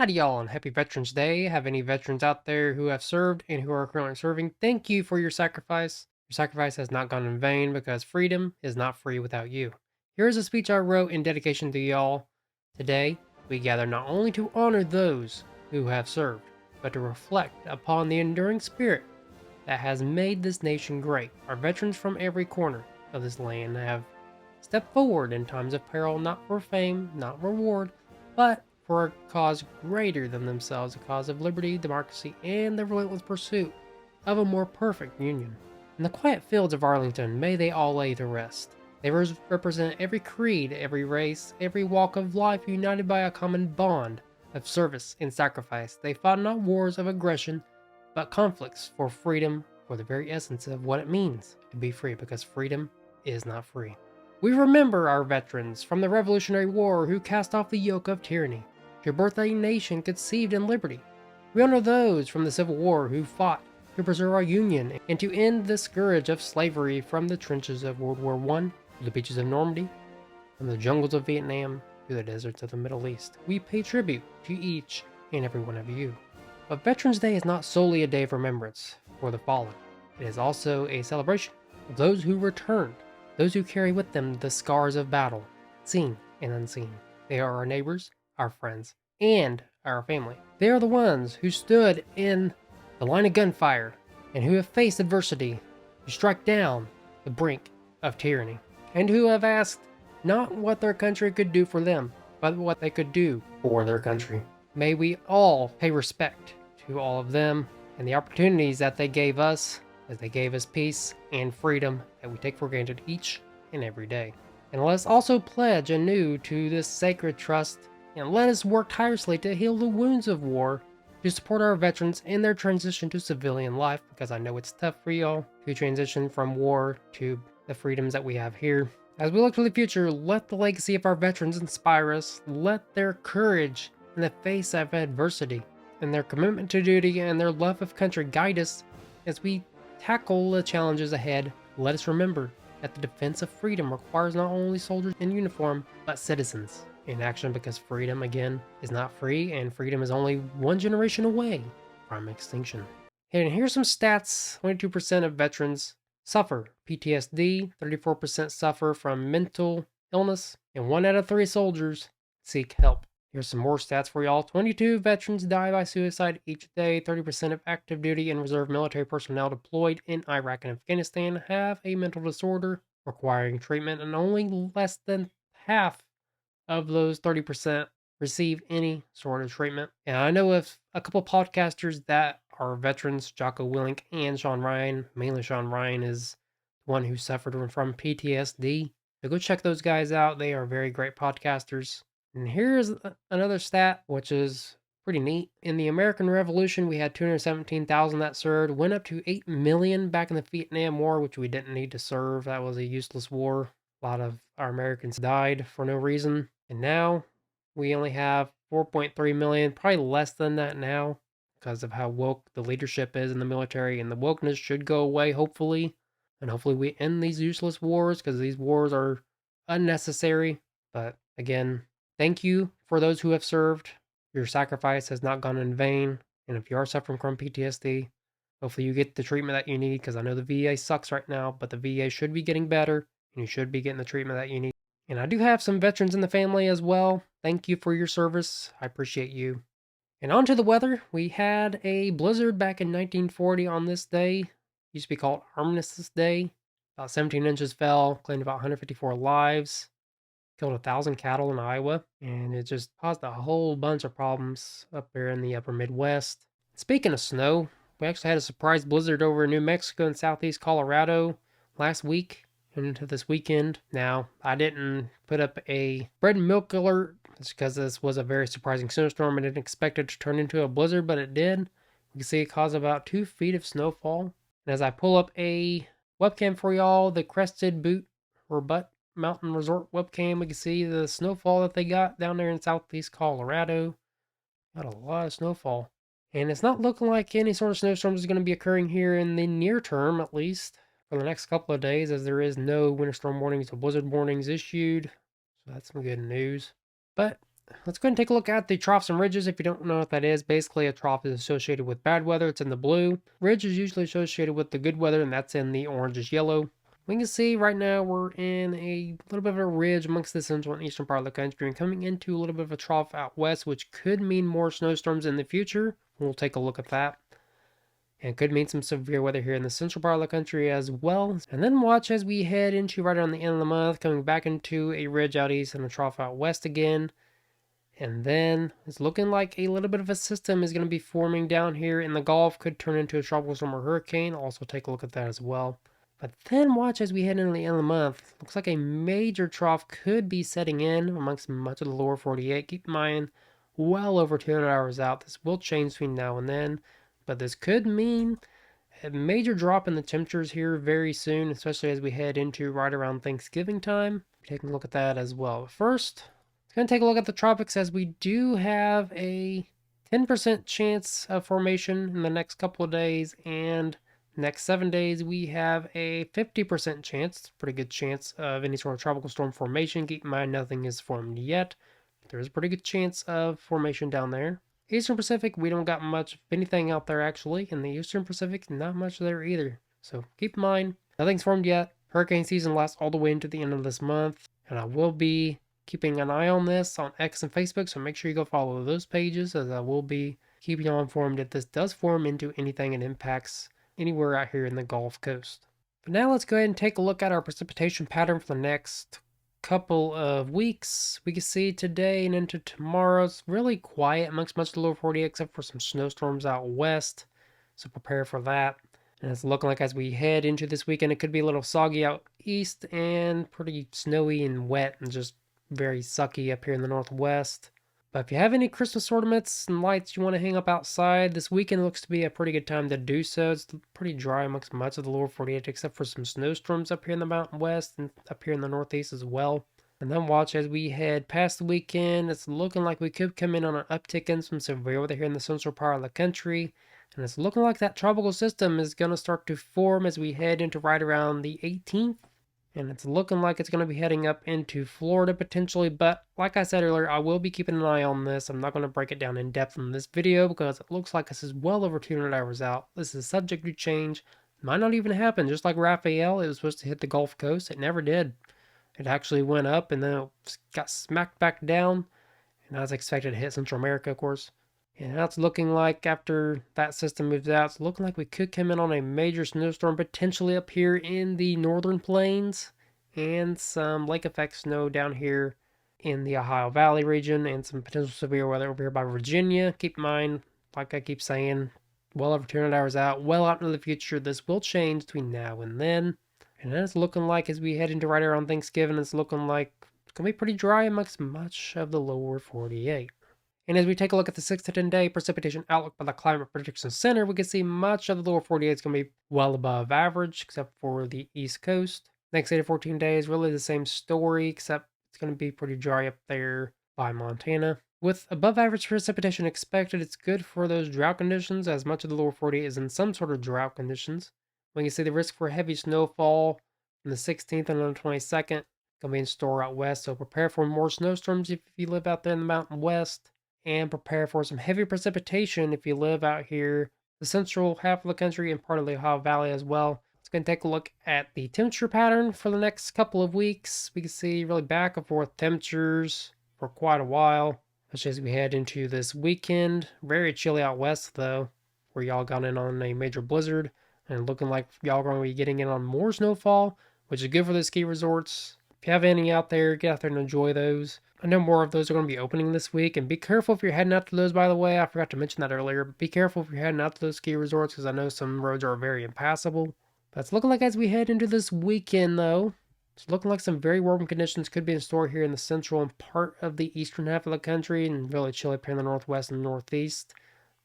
Howdy y'all and happy Veterans Day. Have any veterans out there who have served and who are currently serving? Thank you for your sacrifice. Your sacrifice has not gone in vain because freedom is not free without you. Here is a speech I wrote in dedication to y'all. Today, we gather not only to honor those who have served, but to reflect upon the enduring spirit that has made this nation great. Our veterans from every corner of this land have stepped forward in times of peril, not for fame, not reward, but for a cause greater than themselves, a cause of liberty, democracy, and the relentless pursuit of a more perfect union. In the quiet fields of Arlington, may they all lay to rest. They represent every creed, every race, every walk of life, united by a common bond of service and sacrifice. They fought not wars of aggression, but conflicts for freedom, for the very essence of what it means to be free, because freedom is not free. We remember our veterans from the Revolutionary War who cast off the yoke of tyranny to birth a nation conceived in liberty. We honor those from the Civil War who fought to preserve our Union and to end the scourge of slavery from the trenches of World War I to the beaches of Normandy, from the jungles of Vietnam to the deserts of the Middle East. We pay tribute to each and every one of you. But Veterans Day is not solely a day of remembrance for the fallen. It is also a celebration of those who returned, those who carry with them the scars of battle, seen and unseen. They are our neighbors, our friends, and our family. They are the ones who stood in the line of gunfire and who have faced adversity to strike down the brink of tyranny, and who have asked not what their country could do for them, but what they could do for their country. May we all pay respect to all of them and the opportunities that they gave us, as they gave us peace and freedom that we take for granted each and every day. And let us also pledge anew to this sacred trust, and let us work tirelessly to heal the wounds of war, to support our veterans in their transition to civilian life, because I know it's tough for y'all to transition from war to the freedoms that we have here. As we look to the future, let the legacy of our veterans inspire us. Let their courage in the face of adversity and their commitment to duty and their love of country guide us as we tackle the challenges ahead. Let us remember that the defense of freedom requires not only soldiers in uniform, but citizens in action, because freedom, again, is not free, and freedom is only one generation away from extinction. And here's some stats. 22% of veterans suffer PTSD, 34% suffer from mental illness, and 1 out of 3 soldiers seek help. Here's some more stats for y'all. 22 veterans die by suicide each day. 30% of active duty and reserve military personnel deployed in Iraq and Afghanistan have a mental disorder requiring treatment, and only less than half of those 30% receive any sort of treatment. And I know of a couple podcasters that are veterans, Jocko Willink and Sean Ryan. Mainly Sean Ryan is the one who suffered from PTSD. So go check those guys out. They are very great podcasters. And here's another stat, which is pretty neat. In the American Revolution, we had 217,000 that served, went up to 8 million back in the Vietnam War, which we didn't need to serve. That was a useless war. A lot of our Americans died for no reason. And now we only have 4.3 million, probably less than that now, because of how woke the leadership is in the military. And the wokeness should go away, hopefully. And hopefully we end these useless wars, because these wars are unnecessary. But again, thank you for those who have served. Your sacrifice has not gone in vain. And if you are suffering from PTSD, hopefully you get the treatment that you need, because I know the VA sucks right now, but the VA should be getting better, and you should be getting the treatment that you need. And I do have some veterans in the family as well. Thank you for your service. I appreciate you. And on to the weather. We had a blizzard back in 1940 on this day. It used to be called Armistice Day. About 17 inches fell, claimed about 154 lives, killed 1,000 cattle in Iowa, and it just caused a whole bunch of problems up there in the upper Midwest. Speaking of snow, we actually had a surprise blizzard over in New Mexico and southeast Colorado last week into this weekend. Now, I didn't put up a bread and milk alert just because this was a very surprising snowstorm. I didn't expect it to turn into a blizzard, but it did. You can see it caused about 2 feet of snowfall. And as I pull up a webcam for y'all, the Crested Butte Mountain Resort webcam, we can see the snowfall that they got down there in southeast Colorado. Got a lot of snowfall. And it's not looking like any sort of snowstorms is going to be occurring here in the near term, at least for the next couple of days, as there is no winter storm warnings or blizzard warnings issued. So that's some good news. But let's go ahead and take a look at the troughs and ridges. If you don't know what that is, basically a trough is associated with bad weather. It's in the blue. Ridge is usually associated with the good weather, and that's in the orangish yellow. We can see right now we're in a little bit of a ridge amongst the central and eastern part of the country and coming into a little bit of a trough out west, which could mean more snowstorms in the future. We'll take a look at that. And could mean some severe weather here in the central part of the country as well. And then watch as we head into right around the end of the month, coming back into a ridge out east and a trough out west again. And then it's looking like a little bit of a system is going to be forming down here in the Gulf. Could turn into a tropical storm or hurricane. Also take a look at that as well. But then watch as we head into the end of the month. Looks like a major trough could be setting in amongst much of the lower 48. Keep in mind, well over 200 hours out. This will change between now and then. But this could mean a major drop in the temperatures here very soon, especially as we head into right around Thanksgiving time. Taking a look at that as well. First, let's going to take a look at the tropics as we do have a 10% chance of formation in the next couple of days, and next 7 days we have a 50% chance, pretty good chance of any sort of tropical storm formation. Keep in mind nothing is formed yet, but there is a pretty good chance of formation down there. Eastern Pacific, we don't got much of anything out there actually. In the Eastern Pacific, not much there either. So keep in mind, nothing's formed yet. Hurricane season lasts all the way into the end of this month. And I will be keeping an eye on this on X and Facebook, so make sure you go follow those pages, as I will be keeping you informed if this does form into anything and impacts anywhere out here in the Gulf Coast. But now let's go ahead and take a look at our precipitation pattern for the next couple of weeks. We can see today and into tomorrow it's really quiet amongst much of the lower 48 except for some snowstorms out west, so prepare for that. And it's looking like as we head into this weekend it could be a little soggy out east and pretty snowy and wet and just very sucky up here in the northwest. But if you have any Christmas ornaments and lights you want to hang up outside, this weekend looks to be a pretty good time to do so. It's pretty dry amongst much of the lower 48 except for some snowstorms up here in the mountain west and up here in the northeast as well. And then watch as we head past the weekend. It's looking like we could come in on an uptick in some severe weather here in the central part of the country. And it's looking like that tropical system is going to start to form as we head into right around the 18th. And it's looking like it's going to be heading up into Florida potentially. But like I said earlier, I will be keeping an eye on this. I'm not going to break it down in depth in this video because it looks like this is well over 200 hours out. This is subject to change. Might not even happen. Just like Raphael, it was supposed to hit the Gulf Coast. It never did. It actually went up and then it got smacked back down. And I was expected to hit Central America, of course. And now it's looking like after that system moves out, it's looking like we could come in on a major snowstorm potentially up here in the northern plains and some lake effect snow down here in the Ohio Valley region and some potential severe weather over here by Virginia. Keep in mind, like I keep saying, well over 200 hours out, well out into the future. This will change between now and then. And then it's looking like as we head into right around Thanksgiving, it's looking like it's going to be pretty dry amongst much of the lower 48. And as we take a look at the 6 to 10 day precipitation outlook by the Climate Prediction Center, we can see much of the lower 48 is going to be well above average, except for the East Coast. Next 8 to 14 days, really the same story, except it's going to be pretty dry up there by Montana. With above average precipitation expected, it's good for those drought conditions, as much of the lower 48 is in some sort of drought conditions. We can see the risk for heavy snowfall on the 16th and on the 22nd going to be in store out west, so prepare for more snowstorms if you live out there in the mountain west. And prepare for some heavy precipitation if you live out here, the central half of the country and part of the Ohio Valley as well. Let's go and take a look at the temperature pattern for the next couple of weeks. We can see really back and forth temperatures for quite a while, especially as we head into this weekend. Very chilly out west though, where y'all got in on a major blizzard and looking like y'all are going to be getting in on more snowfall, which is good for the ski resorts. If you have any out there, get out there and enjoy those. I know more of those are going to be opening this week, and be careful if you're heading out to those, by the way. I forgot to mention that earlier, but be careful if you're heading out to those ski resorts, because I know some roads are very impassable. But it's looking like as we head into this weekend, though, it's looking like some very warm conditions could be in store here in the central and part of the eastern half of the country, and really chilly up here in the northwest and northeast.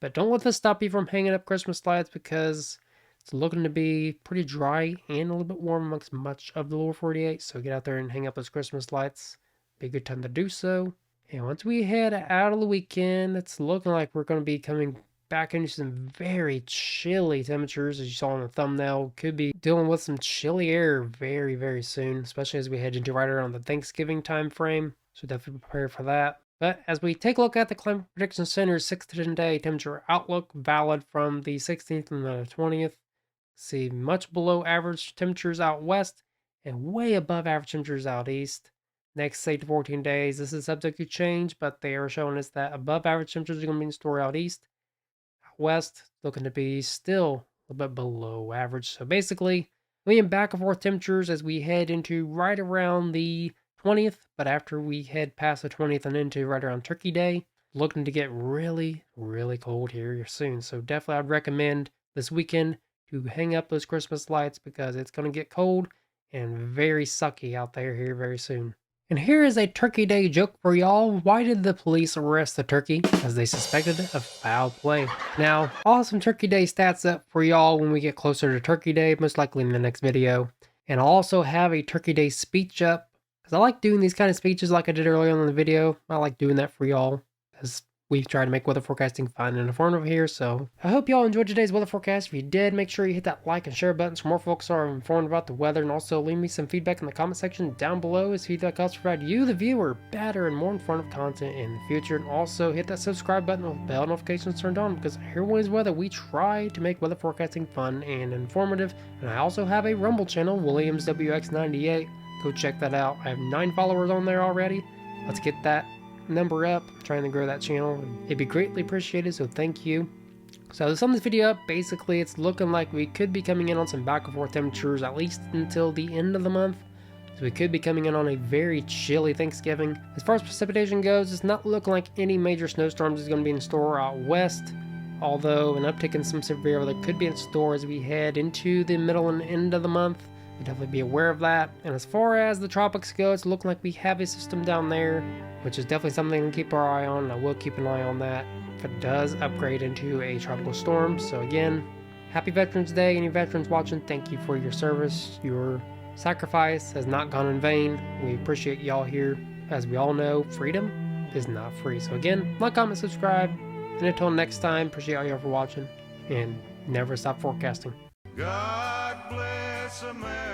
But don't let this stop you from hanging up Christmas lights, because it's looking to be pretty dry and a little bit warm amongst much of the lower 48, so get out there and hang up those Christmas lights. Be a good time to do so. And once we head out of the weekend, it's looking like we're going to be coming back into some very chilly temperatures, as you saw in the thumbnail. Could be dealing with some chilly air very, very soon, especially as we head into right around the Thanksgiving time frame. So definitely prepare for that. But as we take a look at the Climate Prediction Center's 6 to 10 day temperature outlook, valid from the 16th and the 20th, see much below average temperatures out west and way above average temperatures out east. Next 8 to 14 days, this is subject to change, but they are showing us that above average temperatures are going to be in store out east. Out west, looking to be still a little bit below average. So basically, we in back and forth temperatures as we head into right around the 20th, but after we head past the 20th and into right around Turkey Day, looking to get really, really cold here soon. So definitely I'd recommend this weekend to hang up those Christmas lights because it's going to get cold and very sucky out there here very soon. And here is a Turkey Day joke for y'all. Why did the police arrest the turkey? Because they suspected of foul play. Now, I'll have some Turkey Day stats up for y'all when we get closer to Turkey Day, most likely in the next video. And I'll also have a Turkey Day speech up, because I like doing these kind of speeches like I did earlier in the video. I like doing that for y'all, because we try to make weather forecasting fun and informative here. So I hope y'all enjoyed today's weather forecast. If you did, make sure you hit that like and share buttons so more folks are informed about the weather, and also leave me some feedback in the comment section down below, as feedback helps provide you, the viewer, better and more informative content in the future. And also hit that subscribe button with bell notifications turned on, because here on Willie's Weather, we try to make weather forecasting fun and informative. And I also have a Rumble channel, Williams WX98. Go check that out. I have 9 followers on there already. Let's get that number up. I'm trying to grow that channel. It'd be greatly appreciated, so thank you. So to sum this video up, basically it's looking like we could be coming in on some back and forth temperatures at least until the end of the month. So we could be coming in on a very chilly Thanksgiving. As far as precipitation goes, it's not looking like any major snowstorms is going to be in store out west, although an uptick in some severe weather could be in store as we head into the middle and end of the month. We'll definitely be aware of that. And as far as the tropics go, it's looking like we have a system down there, which is definitely something to keep our eye on, and I will keep an eye on that if it does upgrade into a tropical storm. So again, happy Veterans Day. Any veterans watching, thank you for your service. Your sacrifice has not gone in vain. We appreciate y'all here. As we all know, freedom is not free. So again, like, comment, subscribe, and until next time, appreciate all y'all for watching, and never stop forecasting. God bless America.